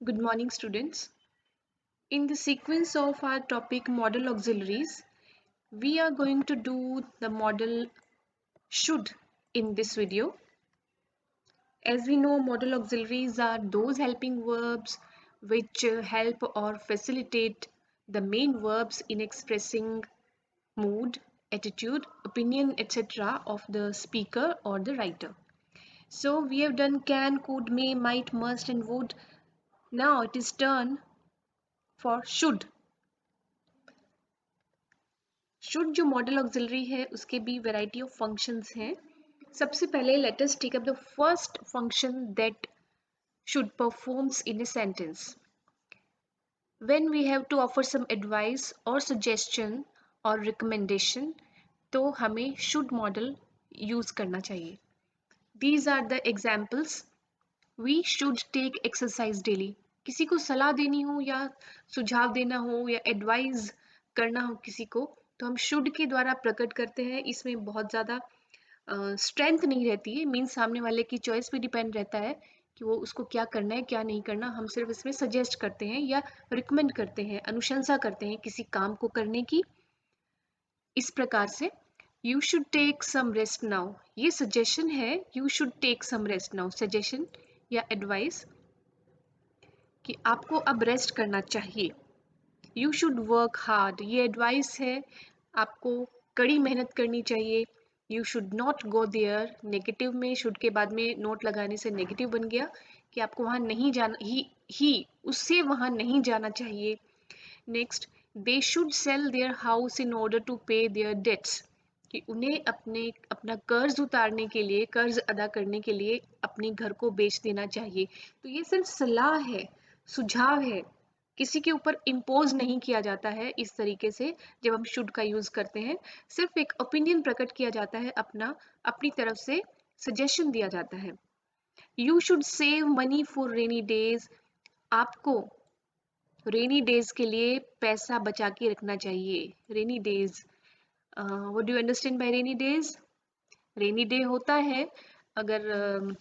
Good morning, students. In the sequence of our topic model auxiliaries, we are going to do the model should in this video. As we know, model auxiliaries are those helping verbs which help or facilitate the main verbs in expressing mood, attitude, opinion, etc. of the speaker or the writer. So we have done can, could, may, might, must, and would. Now it is turn for should. Should जो modal auxiliary है उसके भी variety of functions हैं. सबसे पहले let us take up the first function that should performs in a sentence. When we have to offer some advice और suggestion और recommendation तो हमें शुड मॉडल यूज करना चाहिए. These are the examples. We should take exercise daily. किसी को सलाह देनी हो या सुझाव देना हो या एडवाइस करना हो किसी को तो हम शुड के द्वारा प्रकट करते हैं. इसमें बहुत ज़्यादा स्ट्रेंथ नहीं रहती है. मीन्स सामने वाले की चॉइस पे डिपेंड रहता है कि वो उसको क्या करना है क्या नहीं करना. हम सिर्फ इसमें सजेस्ट करते हैं या रिकमेंड करते हैं, अनुशंसा करते हैं किसी काम को करने की. इस प्रकार से you should take some rest now ये सजेशन है. You should take some rest now suggestion या एडवाइस कि आपको अब रेस्ट करना चाहिए. यू शुड वर्क हार्ड ये एडवाइस है, आपको कड़ी मेहनत करनी चाहिए. You should not go there negative में शुड के बाद में नोट लगाने से नेगेटिव बन गया कि आपको वहाँ नहीं जाना. ही उससे वहाँ नहीं जाना चाहिए. Next, they should sell their house in order to pay their debts कि उन्हें अपना कर्ज उतारने के लिए, कर्ज अदा करने के लिए अपने घर को बेच देना चाहिए. तो ये सिर्फ सलाह है, सुझाव है, किसी के ऊपर इम्पोज नहीं किया जाता है. इस तरीके से जब हम शुड का यूज करते हैं सिर्फ एक ओपिनियन प्रकट किया जाता है, अपनी तरफ से सजेशन दिया जाता है. You should save money for rainy days आपको रेनी डेज के लिए पैसा बचा के रखना चाहिए. Rainy days, what do you understand by rainy days? Rainy day होता है, अगर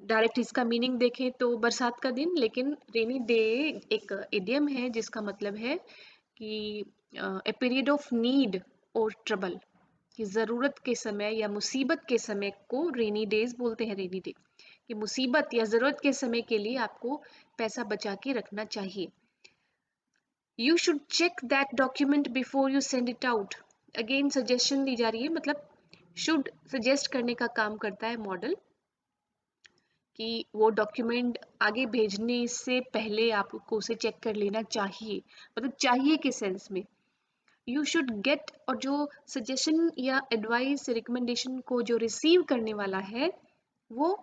डायरेक्ट इसका मीनिंग देखें तो बरसात का दिन, लेकिन रेनी डे एक इडियम है जिसका मतलब है कि ए पीरियड ऑफ नीड और ट्रबल, कि ज़रूरत के समय या मुसीबत के समय को रेनी डेज बोलते हैं. रेनी डे कि मुसीबत या ज़रूरत के समय के लिए आपको पैसा बचा के रखना चाहिए. You should check that document before you send it out. Again suggestion दी जा रही है, मतलब शुड सजेस्ट करने का काम करता है मॉडल कि वो डॉक्यूमेंट आगे भेजने से पहले आपको उसे चेक कर लेना चाहिए. मतलब चाहिए के सेंस में. यू शुड गेट, और जो सजेशन या एडवाइस रिकमेंडेशन को जो रिसीव करने वाला है वो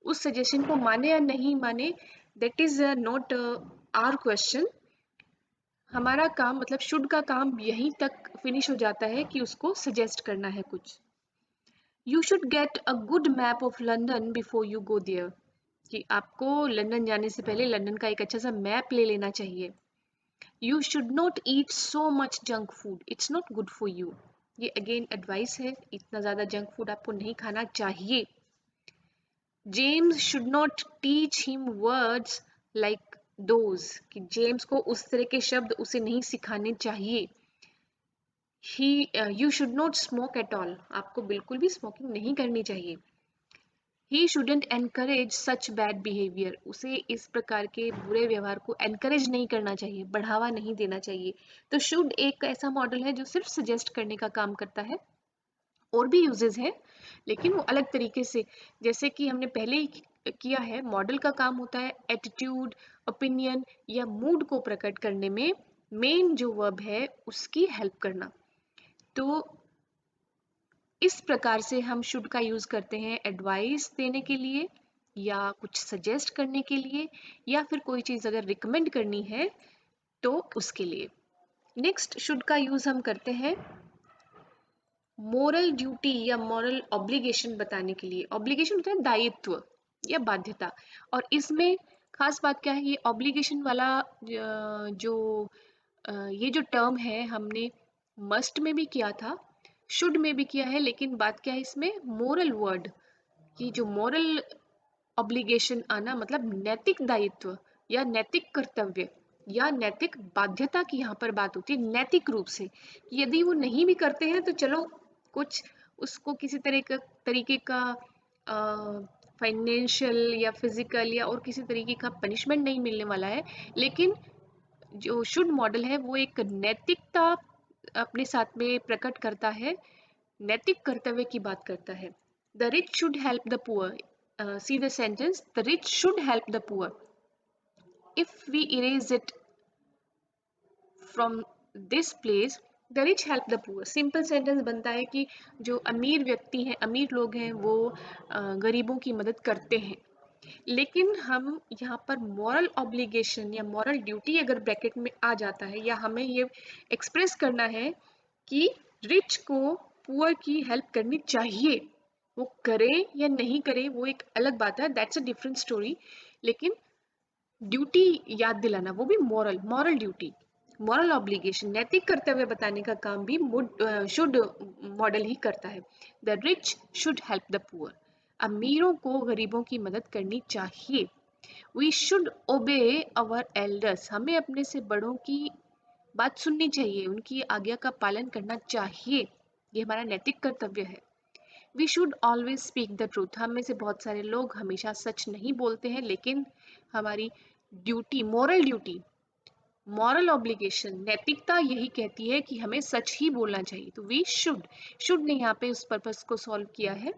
उस सजेशन को माने या नहीं माने, that is not our question. हमारा काम, मतलब शुड का काम यहीं तक फिनिश हो जाता है कि उसको सजेस्ट करना है कुछ. You should get a good map of London before you go there कि आपको लंदन जाने से पहले लंदन का एक अच्छा सा मैप ले लेना चाहिए. You should not eat so much junk food, it's not good for you. ये अगेन एडवाइस है, इतना ज़्यादा जंक फूड आपको नहीं खाना चाहिए. James should not teach him words like those कि जेम्स को उस तरह के शब्द उसे नहीं सिखाने चाहिए. You should not smoke at all आपको बिल्कुल भी स्मोकिंग नहीं करनी चाहिए. He shouldn't encourage such bad behaviour उसे इस प्रकार के बुरे व्यवहार को एनकरेज नहीं करना चाहिए, बढ़ावा नहीं देना चाहिए. तो शुड एक ऐसा मॉडल है जो सिर्फ सजेस्ट करने का काम करता है. और भी यूजेस हैं लेकिन वो अलग तरीके से, जैसे कि हमने पहले ही किया है. मॉडल का काम होता है एटीट्यूड, ओपिनियन या मूड को प्रकट करने में मेन जो वर्ब है उसकी हेल्प करना. तो इस प्रकार से हम शुड का यूज करते हैं एडवाइस देने के लिए या कुछ सजेस्ट करने के लिए, या फिर कोई चीज अगर रिकमेंड करनी है तो उसके लिए. नेक्स्ट शुड का यूज हम करते हैं मोरल ड्यूटी या मॉरल ऑब्लिगेशन बताने के लिए. ऑब्लिगेशन होता है दायित्व या बाध्यता, और इसमें खास बात क्या है, ये ऑब्लिगेशन वाला जो ये जो टर्म है हमने मस्ट में भी किया था, शुड में भी किया है, लेकिन बात क्या है इसमें मोरल वर्ड की जो मोरल ऑब्लिगेशन आना मतलब नैतिक दायित्व या नैतिक कर्तव्य या नैतिक बाध्यता की यहाँ पर बात होती है नैतिक रूप से। यदि वो नहीं भी करते हैं तो चलो कुछ उसको किसी तरीके का फाइनेंशियल या फिजिकल या और किसी तरीके का पनिशमेंट नहीं मिलने वाला है, लेकिन जो शुड मॉडल है वो एक नैतिकता अपने साथ में प्रकट करता है, नैतिक कर्तव्य की बात करता है। The rich should help the poor, see the sentence, the rich should help the poor. If we erase it from this place, the rich help the poor, simple sentence बनता है कि जो अमीर व्यक्ति हैं, अमीर लोग हैं, वो गरीबों की मदद करते हैं। लेकिन हम यहाँ पर मॉरल ऑब्लिगेशन या मॉरल ड्यूटी अगर ब्रैकेट में आ जाता है, या हमें ये एक्सप्रेस करना है कि रिच को पुअर की हेल्प करनी चाहिए, वो करे या नहीं करे वो एक अलग बात है, दैट्स अ डिफरेंट स्टोरी। लेकिन ड्यूटी याद दिलाना, वो भी moral moral duty, moral obligation, नैतिक कर्तव्य बताने का काम भी शुड मॉडल ही करता है। The rich should help the poor, अमीरों को गरीबों की मदद करनी चाहिए। वी शुड ओबे अवर एल्डर्स, हमें अपने से बड़ों की बात सुननी चाहिए, उनकी आज्ञा का पालन करना चाहिए, ये हमारा नैतिक कर्तव्य है। We should always speak the truth, हम में से बहुत सारे लोग हमेशा सच नहीं बोलते हैं, लेकिन हमारी ड्यूटी, मॉरल ऑब्लिगेशन, नैतिकता यही कहती है कि हमें सच ही बोलना चाहिए। तो वी शुड ने यहाँ पे उस पर्पस को सॉल्व किया है।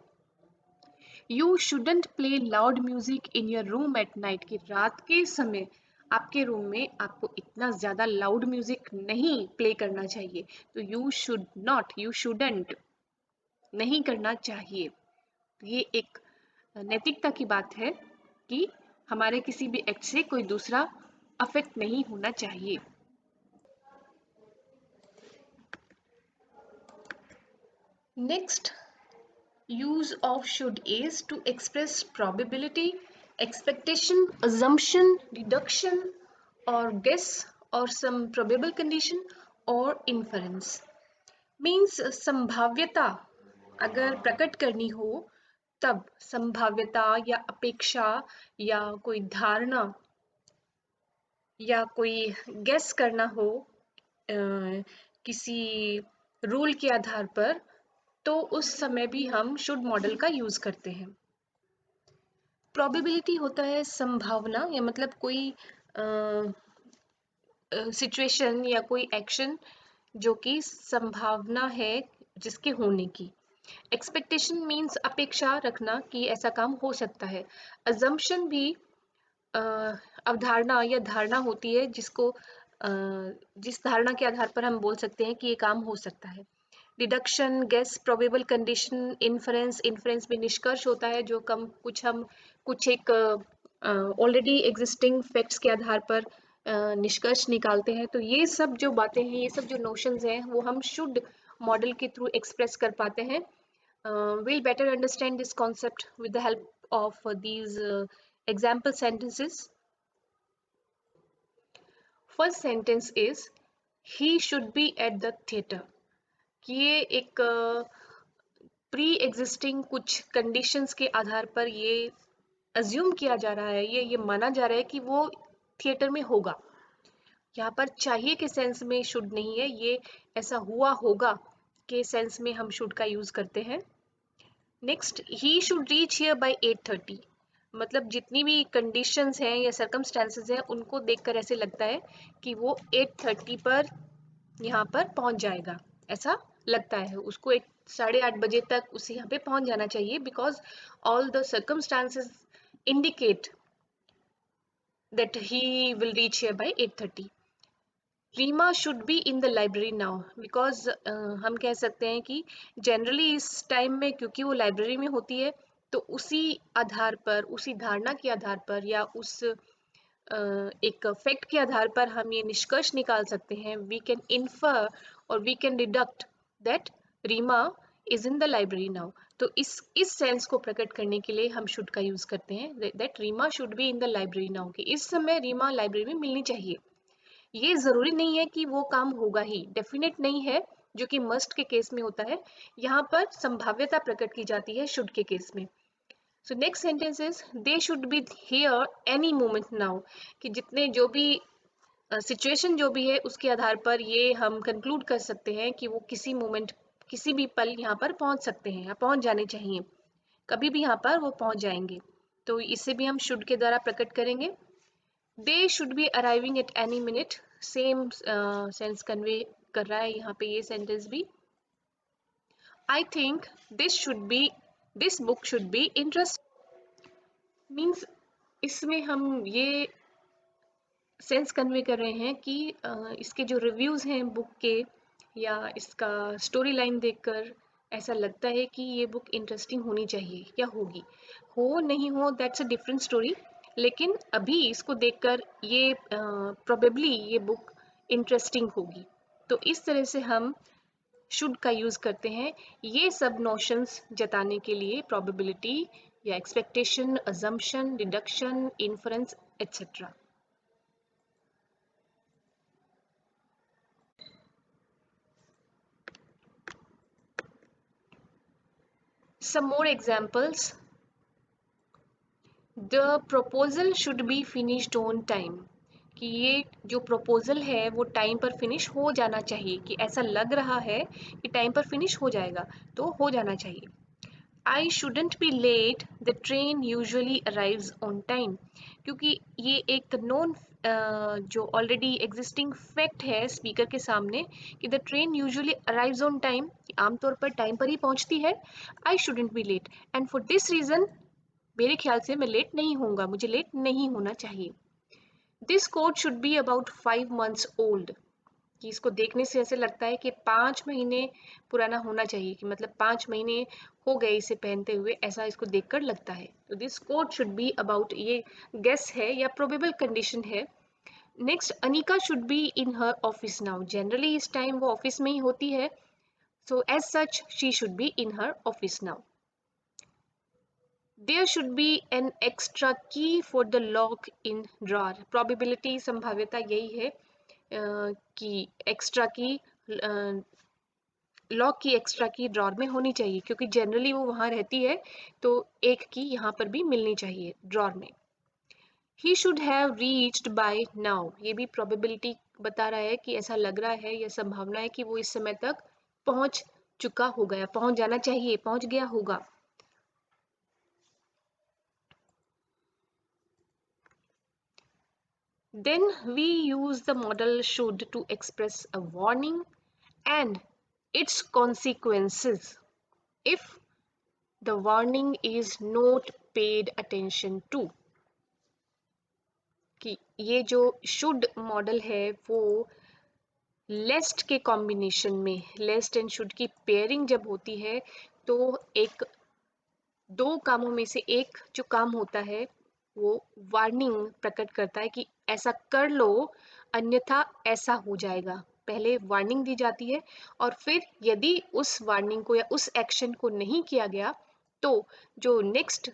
You shouldn't play loud music in your room at night, कि रात के समय आपके रूम में आपको इतना ज्यादा लाउड म्यूजिक नहीं प्ले करना चाहिए। तो you should not, you shouldn't, नहीं करना चाहिए। ये एक नैतिकता की बात है कि हमारे किसी भी एक्ट से कोई दूसरा अफेक्ट नहीं होना चाहिए। Next use of should is to express probability, expectation, assumption, deduction, or guess, or some probable condition or inference। means संभाव्यता अगर प्रकट करनी हो तब संभाव्यता या अपेक्षा या कोई धारणा या कोई गेस करना हो किसी रूल के आधार पर, तो उस समय भी हम शुड मॉडल का यूज करते हैं। प्रोबेबिलिटी होता है संभावना, या मतलब कोई सिचुएशन या कोई एक्शन जो कि संभावना है जिसके होने की। एक्सपेक्टेशन मीन्स अपेक्षा रखना कि ऐसा काम हो सकता है। अजम्पशन भी अवधारणा या धारणा होती है जिसको जिस धारणा के आधार पर हम बोल सकते हैं कि ये काम हो सकता है। Deduction, guess, probable condition, inference भी निष्कर्ष होता है जो हम कुछ एक ऑलरेडी एग्जिस्टिंग फैक्ट्स के आधार पर निष्कर्ष निकालते हैं। तो ये सब जो बातें हैं, ये सब जो नोशंस हैं, वो हम शुड मॉडल के थ्रू एक्सप्रेस कर पाते हैं। we'll better understand this concept with the help of these example sentences. First sentence is he should be at the theater, कि ये एक प्री एग्जिस्टिंग कुछ कंडीशंस के आधार पर ये अज्यूम किया जा रहा है, ये माना जा रहा है कि वो थिएटर में होगा। यहाँ पर चाहिए के सेंस में शुड नहीं है, ये ऐसा हुआ होगा के सेंस में हम शुड का यूज करते हैं। Next, he should reach here by 8:30, मतलब जितनी भी कंडीशंस हैं या सर्कमस्टेंसेस हैं उनको देखकर ऐसे लगता है कि वो 8:30 पर यहाँ पर पहुंच जाएगा, ऐसा लगता है उसको। 8:30 बजे तक उसे यहाँ पे पहुंच जाना चाहिए, because all the circumstances indicate that he will reach here by 8:30। Reema should be in the library now, because हम कह सकते हैं कि जनरली इस टाइम में क्योंकि वो लाइब्रेरी में होती है, तो उसी आधार पर, उसी धारणा के आधार पर या उस एक फैक्ट के आधार पर हम ये निष्कर्ष निकाल सकते हैं, वी कैन इन्फर और we can deduct that Reema is in the library now. तो इस सेंस को प्रकट करने के लिए हम शुड का यूज करते हैं, that Reema should be in the library now, कि इस समय रीमा लाइब्रेरी में मिलनी चाहिए। ये जरूरी नहीं है कि वो काम होगा ही, डेफिनेट नहीं है, जो कि मस्ट के केस में होता है। यहाँ पर संभाव्यता प्रकट की जाती है शुड के केस में। So next sentence is they should be here any moment now, कि जितने जो भी सिचुएशन जो भी है उसके आधार पर ये हम कंक्लूड कर सकते हैं कि वो किसी मोमेंट, किसी भी पल यहाँ पर पहुंच सकते हैं या पहुंच जाने चाहिए, कभी भी यहाँ पर वो पहुंच जाएंगे। तो इसे भी हम शुड के द्वारा प्रकट करेंगे। They should be arriving at any minute, same sense convey कर रहा है यहाँ पे ये सेंटेंस भी। I think this book should be interest, means इसमें हम ये सेंस कन्वे कर रहे हैं कि इसके जो रिव्यूज़ हैं बुक के या इसका स्टोरी लाइन देखकर ऐसा लगता है कि ये बुक इंटरेस्टिंग होनी चाहिए या होगी। हो नहीं हो दैट्स अ डिफरेंट स्टोरी, लेकिन अभी इसको देखकर ये प्रोबेबली ये बुक इंटरेस्टिंग होगी। तो इस तरह से हम शुड का यूज़ करते हैं ये सब नोशंस जताने के लिए, प्रोबेबिलिटी या expectation, assumption, deduction, inference etcetera. Some more examples. The proposal should be finished on time, कि ये जो प्रपोजल है वो टाइम पर फिनिश हो जाना चाहिए, कि ऐसा लग रहा है कि टाइम पर फिनिश हो जाएगा तो हो जाना चाहिए। I shouldn't be late, the train usually arrives on time, क्योंकि ये एक नॉन जो ऑलरेडी एग्जिस्टिंग फैक्ट है स्पीकर के सामने कि the train usually arrives on time, आमतौर पर टाइम पर ही पहुंचती है। I shouldn't be late and for this reason, मेरे ख्याल से मैं लेट नहीं होऊंगा, मुझे लेट नहीं होना चाहिए। This coat should be about 5 months old, कि इसको देखने से ऐसे लगता है कि 5 महीने पुराना होना चाहिए, कि मतलब 5 महीने हो गए इसे पहनते हुए, ऐसा इसको देखकर लगता है। तो this coat should be about, ये गेस है या प्रोबेबल कंडीशन है। Next, Anika should be in her office now, generally इस टाइम वो ऑफिस में ही होती है, so as such she should be in her office now. There should be an extra key for the lock in drawer, probability संभाव्यता यही है कि एक्स्ट्रा की, लॉक की एक्स्ट्रा की ड्रॉर में होनी चाहिए, क्योंकि जनरली वो वहाँ रहती है, तो एक की यहाँ पर भी मिलनी चाहिए ड्रॉर में। He should have reached by now, ये भी प्रोबेबिलिटी बता रहा है कि ऐसा लग रहा है या संभावना है कि वो इस समय तक पहुंच चुका होगा या पहुंच जाना चाहिए, पहुंच गया होगा। Then we use the model should to express a warning and its consequences if the warning is not paid attention to, कि ये जो should मॉडल है वो लेस्ट के कॉम्बिनेशन में, लेस्ट एंड शुड की पेयरिंग जब होती है तो एक दो कामों में से एक जो काम होता है वो वार्निंग प्रकट करता है कि ऐसा कर लो अन्यथा ऐसा हो जाएगा। पहले वार्निंग दी जाती है और फिर यदि उस वार्निंग को या उस एक्शन को नहीं किया गया तो जो नेक्स्ट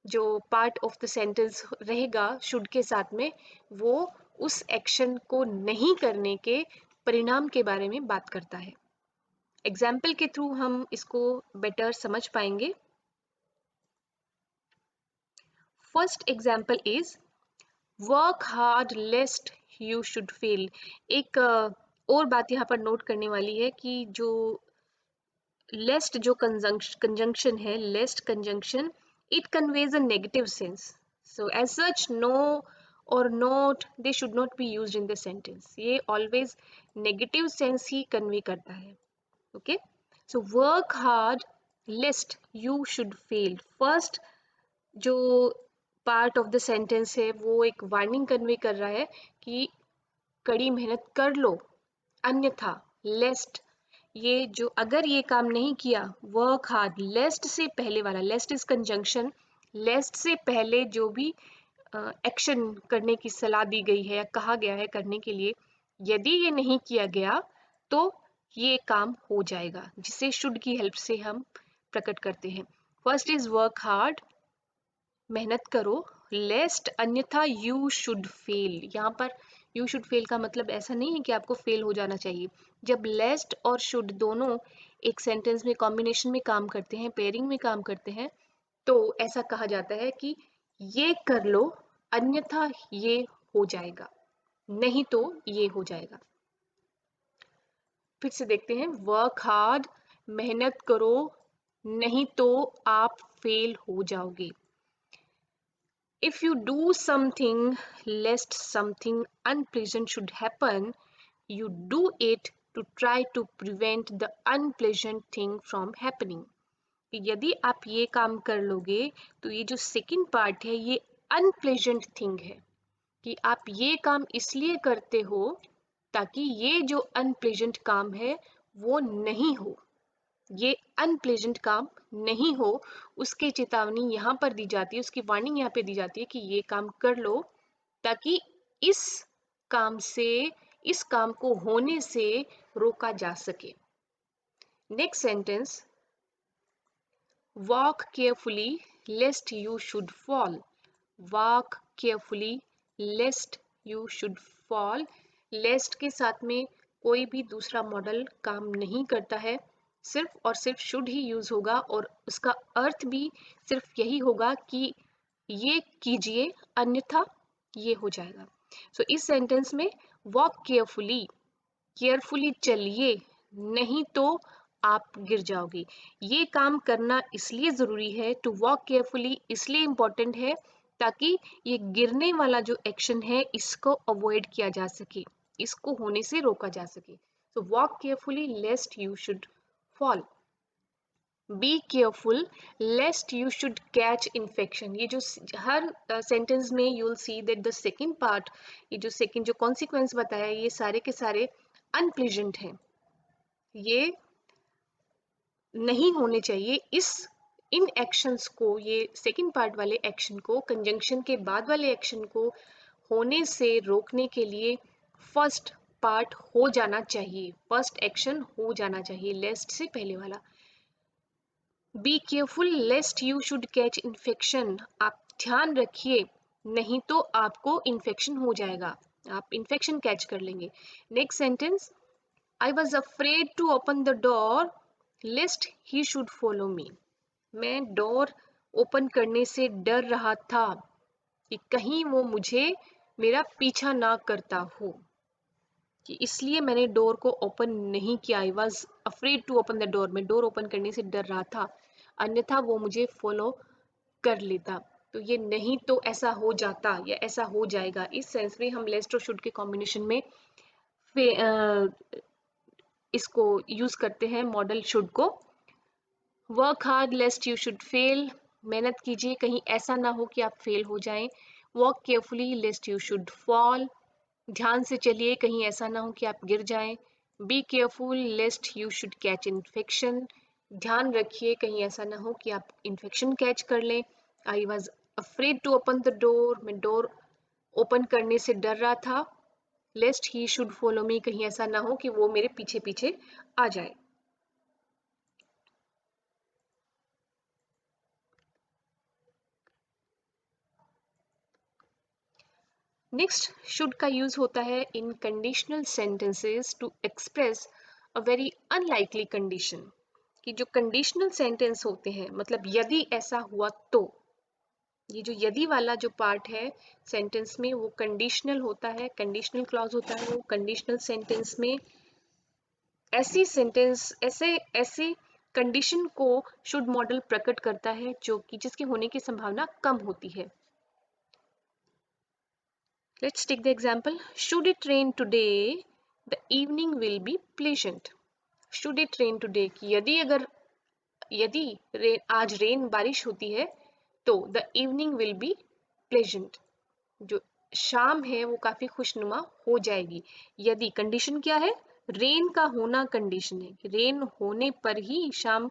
जो पार्ट ऑफ द सेंटेंस रहेगा शुड के साथ में, वो उस एक्शन को नहीं करने के परिणाम के बारे में बात करता है। एग्जाम्पल के थ्रू हम इसको बेटर समझ पाएंगे। First example is work hard lest you should fail. एक और बात यहाँ पर नोट करने वाली है कि जो लेस्ट जो कंजंक्शन है, lest conjunction, it conveys a negative sense, so as such no और not they should not be used in the sentence, ये ऑलवेज नेगेटिव सेंस ही कन्वे करता है। Okay, so work hard lest you should fail, first जो part of the sentence है वो एक warning convey कर रहा है कि कड़ी मेहनत कर लो, अन्यथा लेस्ट, ये जो अगर ये काम नहीं किया, वर्क हार्ड, लेस्ट से पहले वाला, लेस्ट इज कंजंक्शन, लेस्ट से पहले जो भी एक्शन करने की सलाह दी गई है या कहा गया है करने के लिए, यदि ये नहीं किया गया तो ये काम हो जाएगा, जिसे शुड की हेल्प से हम प्रकट करते हैं। फर्स्ट इज वर्क हार्ड, मेहनत करो, लेस्ट अन्यथा यू शुड फेल। यहाँ पर यू शुड फेल का मतलब ऐसा नहीं है कि आपको फेल हो जाना चाहिए। जब लेस्ट और शुड दोनों एक सेंटेंस में कॉम्बिनेशन में काम करते हैं, पेयरिंग में काम करते हैं, तो ऐसा कहा जाता है कि ये कर लो, अन्यथा ये हो जाएगा, नहीं तो ये हो जाएगा। फिर से देखते हैं, वर्क हार्ड, मेहनत करो, नहीं तो आप फेल हो जाओगे। If you do something lest something unpleasant should happen, you do it to try to prevent the unpleasant thing from happening. यदि आप ये काम कर लोगे तो ये जो सेकंड पार्ट है ये अनप्लेजेंट थिंग है, कि आप ये काम इसलिए करते हो ताकि ये जो अनप्लेजेंट काम है वो नहीं हो, ये अनप्लेजेंट काम नहीं हो, उसकी चेतावनी यहाँ पर दी जाती है, उसकी वार्निंग यहाँ पे दी जाती है कि ये काम कर लो ताकि इस काम से, इस काम को होने से रोका जा सके। Next sentence, walk carefully lest you should fall. Walk carefully lest you should fall. Lest के साथ में कोई भी दूसरा मॉडल काम नहीं करता है, सिर्फ और सिर्फ शुड ही यूज होगा, और उसका अर्थ भी सिर्फ यही होगा कि ये कीजिए अन्यथा ये हो जाएगा। सो इस सेंटेंस में वॉक केयरफुली, केयरफुली चलिए, नहीं तो आप गिर जाओगे। ये काम करना इसलिए ज़रूरी है, टू वॉक केयरफुली इसलिए इम्पोर्टेंट है ताकि ये गिरने वाला जो एक्शन है इसको अवॉइड किया जा सके, इसको होने से रोका जा सके। So walk carefully lest you should fall. Be careful लेस्ट you should catch infection. ये जो हर सेंटेंस में you will see that the second part, ये जो सेकेंड जो कॉन्सिक्वेंस बताया ये सारे के सारे अनप्लेजेंट हैं, ये नहीं होने चाहिए। इन एक्शंस को, ये सेकंड पार्ट वाले एक्शन को, कंजंक्शन के बाद वाले एक्शन को होने से रोकने के लिए फर्स्ट पार्ट हो जाना चाहिए, फर्स्ट एक्शन हो जाना चाहिए लेस्ट से पहले वाला। Be careful लेस्ट you should catch infection. आप ध्यान रखिए, नहीं तो आपको इन्फेक्शन हो जाएगा, आप इन्फेक्शन कैच कर लेंगे। Next sentence, I was afraid to open the door lest he should follow me. मैं डोर ओपन करने से डर रहा था कि कहीं वो मुझे, मेरा पीछा ना करता हो, कि इसलिए मैंने डोर को ओपन नहीं किया। I was afraid to open the door, मैं डोर ओपन करने से डर रहा था, अन्यथा वो मुझे फॉलो कर लेता। तो ये नहीं तो ऐसा हो जाता या ऐसा हो जाएगा, इस सेंस में हम लेस्ट और शुड के कॉम्बिनेशन में इसको यूज करते हैं मॉडल शुड को। Work hard lest you should fail, मेहनत कीजिए कहीं ऐसा ना हो कि आप फेल हो जाएं। Walk carefully lest you should fall, ध्यान से चलिए कहीं ऐसा ना हो कि आप गिर जाएं। Be careful लेस्ट you should catch infection, ध्यान रखिए कहीं ऐसा ना हो कि आप इन्फेक्शन कैच कर लें। I was afraid to open the door, मैं डोर ओपन करने से डर रहा था। लेस्ट ही शुड फॉलो मी, कहीं ऐसा ना हो कि वो मेरे पीछे पीछे आ जाए। नेक्स्ट, शुड का यूज होता है in conditional sentences to express a very unlikely condition. कि जो कंडीशनल सेंटेंस होते हैं, मतलब यदि ऐसा हुआ तो, ये जो यदि वाला जो पार्ट है सेंटेंस में वो कंडीशनल होता है, कंडीशनल क्लॉज होता है। वो कंडीशनल सेंटेंस में ऐसी सेंटेंस, ऐसे कंडीशन को शुड मॉडल प्रकट करता है जो कि जिसके होने की संभावना कम होती है। Let's take the example. Should it rain today, the evening will be pleasant. Should it rain today, कि यदि आज रेन बारिश होती है तो the evening will be pleasant, जो शाम है वो काफी खुशनुमा हो जाएगी। यदि कंडीशन क्या है, रेन का होना कंडीशन है कि रेन होने पर ही शाम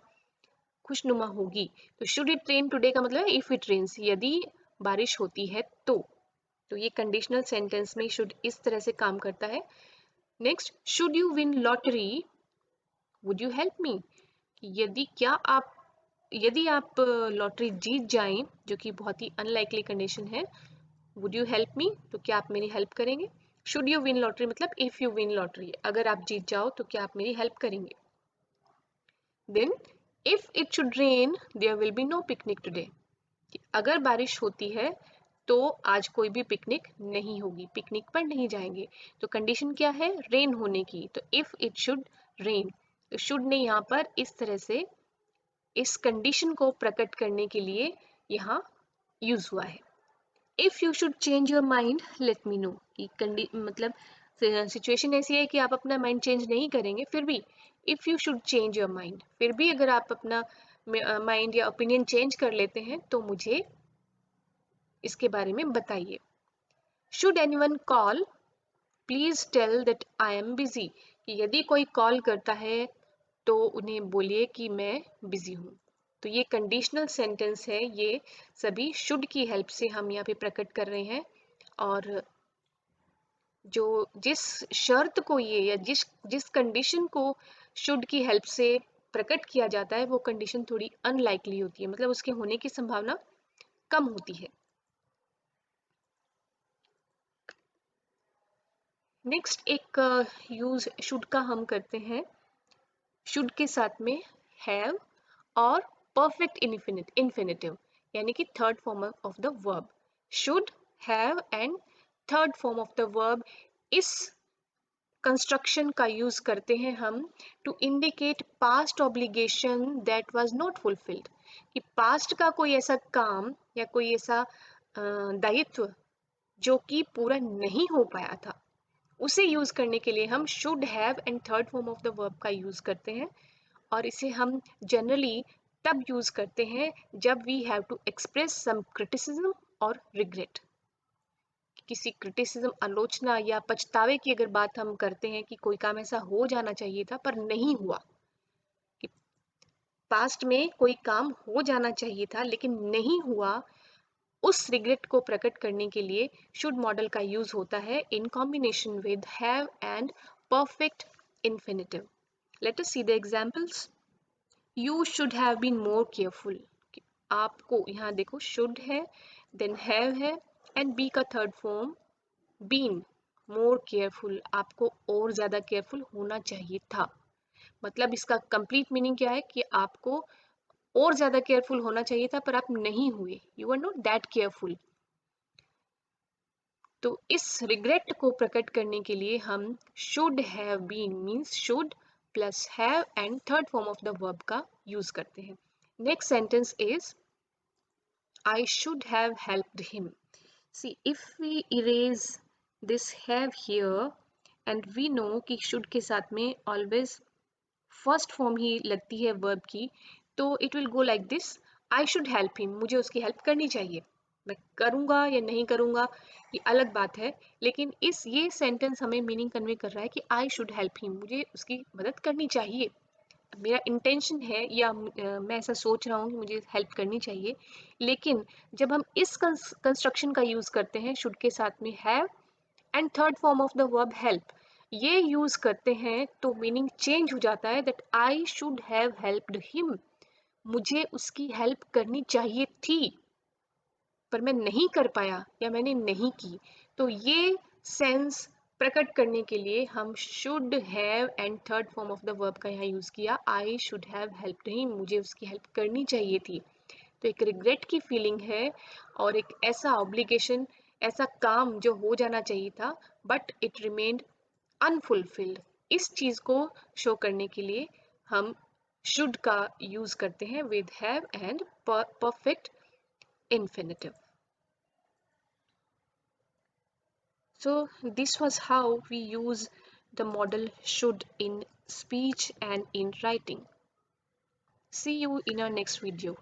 खुशनुमा होगी। तो शुड इट रेन टुडे का मतलब है इफ इट रेन्स, यदि बारिश होती है तो ये कंडीशनल सेंटेंस में शुड इस तरह से काम करता है। Next, should you win lottery would you help me. यदि आप लॉटरी जीत जाएं, जो कि बहुत ही अनलाइकली कंडीशन है, वुड यू हेल्प मी, तो क्या आप मेरी हेल्प करेंगे। शुड यू विन लॉटरी मतलब इफ यू विन लॉटरी, अगर आप जीत जाओ तो क्या आप मेरी हेल्प करेंगे। Then if it should rain there will be no picnic today, कि अगर बारिश होती है तो आज कोई भी पिकनिक नहीं होगी, पिकनिक पर नहीं जाएंगे। तो कंडीशन क्या है? रेन होने की। तो इफ इट शुड रेन, तो शुड ने यहाँ पर इस तरह से इस कंडीशन को प्रकट करने के लिए यहाँ यूज हुआ है। If you should change your mind let me know, कि मतलब सिचुएशन ऐसी है कि आप अपना माइंड चेंज नहीं करेंगे, फिर भी if you should change your mind, फिर भी अगर आप अपना माइंड या ओपिनियन चेंज कर लेते हैं तो मुझे इसके बारे में बताइए। Should anyone call please tell that I am busy, कि यदि कोई कॉल करता है तो उन्हें बोलिए कि मैं बिजी हूँ। तो ये कंडीशनल सेंटेंस है, ये सभी शुड की हेल्प से हम यहाँ पे प्रकट कर रहे हैं। और जो जिस शर्त को ये या जिस जिस कंडीशन को शुड की हेल्प से प्रकट किया जाता है वो कंडीशन थोड़ी अनलाइकली होती है, मतलब उसके होने की संभावना कम होती है। नेक्स्ट एक यूज शुड का हम करते हैं। शुड के साथ में हैव और परफेक्ट इन्फिनिटिव, यानी कि third form of the verb. Should, have and third form of the verb, इस कंस्ट्रक्शन का यूज करते हैं हम to indicate past obligation that was not fulfilled, कि पास्ट का कोई ऐसा काम या कोई ऐसा दायित्व जो कि पूरा नहीं हो पाया था, उसे यूज करने के लिए हम should have and third form of the verb का यूज करते हैं। और इसे हम जनरली तब यूज करते हैं जब we have to express some criticism और रिग्रेट। किसी क्रिटिसिज्म, आलोचना या पछतावे की अगर बात हम करते हैं कि कोई काम ऐसा हो जाना चाहिए था पर नहीं हुआ, कि पास्ट में कोई काम हो जाना चाहिए था लेकिन नहीं हुआ, उस रिग्रेट को प्रकट करने के लिए शुड मॉडल का यूज होता है in combination with have and perfect infinitive. Let us see the examples. You should have been more careful, आपको, यहाँ देखो शुड है, देन हैव है, एंड बी का थर्ड फॉर्म बीन, मोर केयरफुल, आपको और ज्यादा केयरफुल होना चाहिए था। मतलब इसका कंप्लीट मीनिंग क्या है कि आपको और ज्यादा केयरफुल होना चाहिए था पर आप नहीं हुए, you are not that careful. तो इस रिग्रेट को प्रकट करने के लिए हम should have been means should plus have and third form of the verb का यूज करते हैं। Next sentence is I should have helped him. See, if we erase this have here and we know कि should के साथ में always first form ही लगती है verb की, तो it will go like this, I should help him, मुझे उसकी हेल्प करनी चाहिए। मैं करूँगा या नहीं करूँगा ये अलग बात है, लेकिन ये सेंटेंस हमें मीनिंग कन्वे कर रहा है कि आई शुड हेल्प हिम, मुझे उसकी मदद करनी चाहिए। मेरा इंटेंशन है या मैं ऐसा सोच रहा हूँ कि मुझे हेल्प करनी चाहिए। लेकिन जब हम इस कंस्ट्रक्शन का यूज़ करते हैं शुड के साथ में have and third form of the verb help, ये यूज करते हैं तो मीनिंग चेंज हो जाता है, that I should have helped him, मुझे उसकी हेल्प करनी चाहिए थी पर मैं नहीं कर पाया या मैंने नहीं की। तो ये सेंस प्रकट करने के लिए हम should have and third form of the verb का यहाँ यूज किया, I should have helped him, मुझे उसकी हेल्प करनी चाहिए थी। तो एक रिग्रेट की फीलिंग है और एक ऐसा ऑब्लिगेशन, ऐसा काम जो हो जाना चाहिए था बट इट रिमेन्ड अनफुलफिल्ड, इस चीज को शो करने के लिए हम शुड का यूज करते हैं with have and perfect infinitive. So this was how we use the model should in speech and in writing. See you in our next video.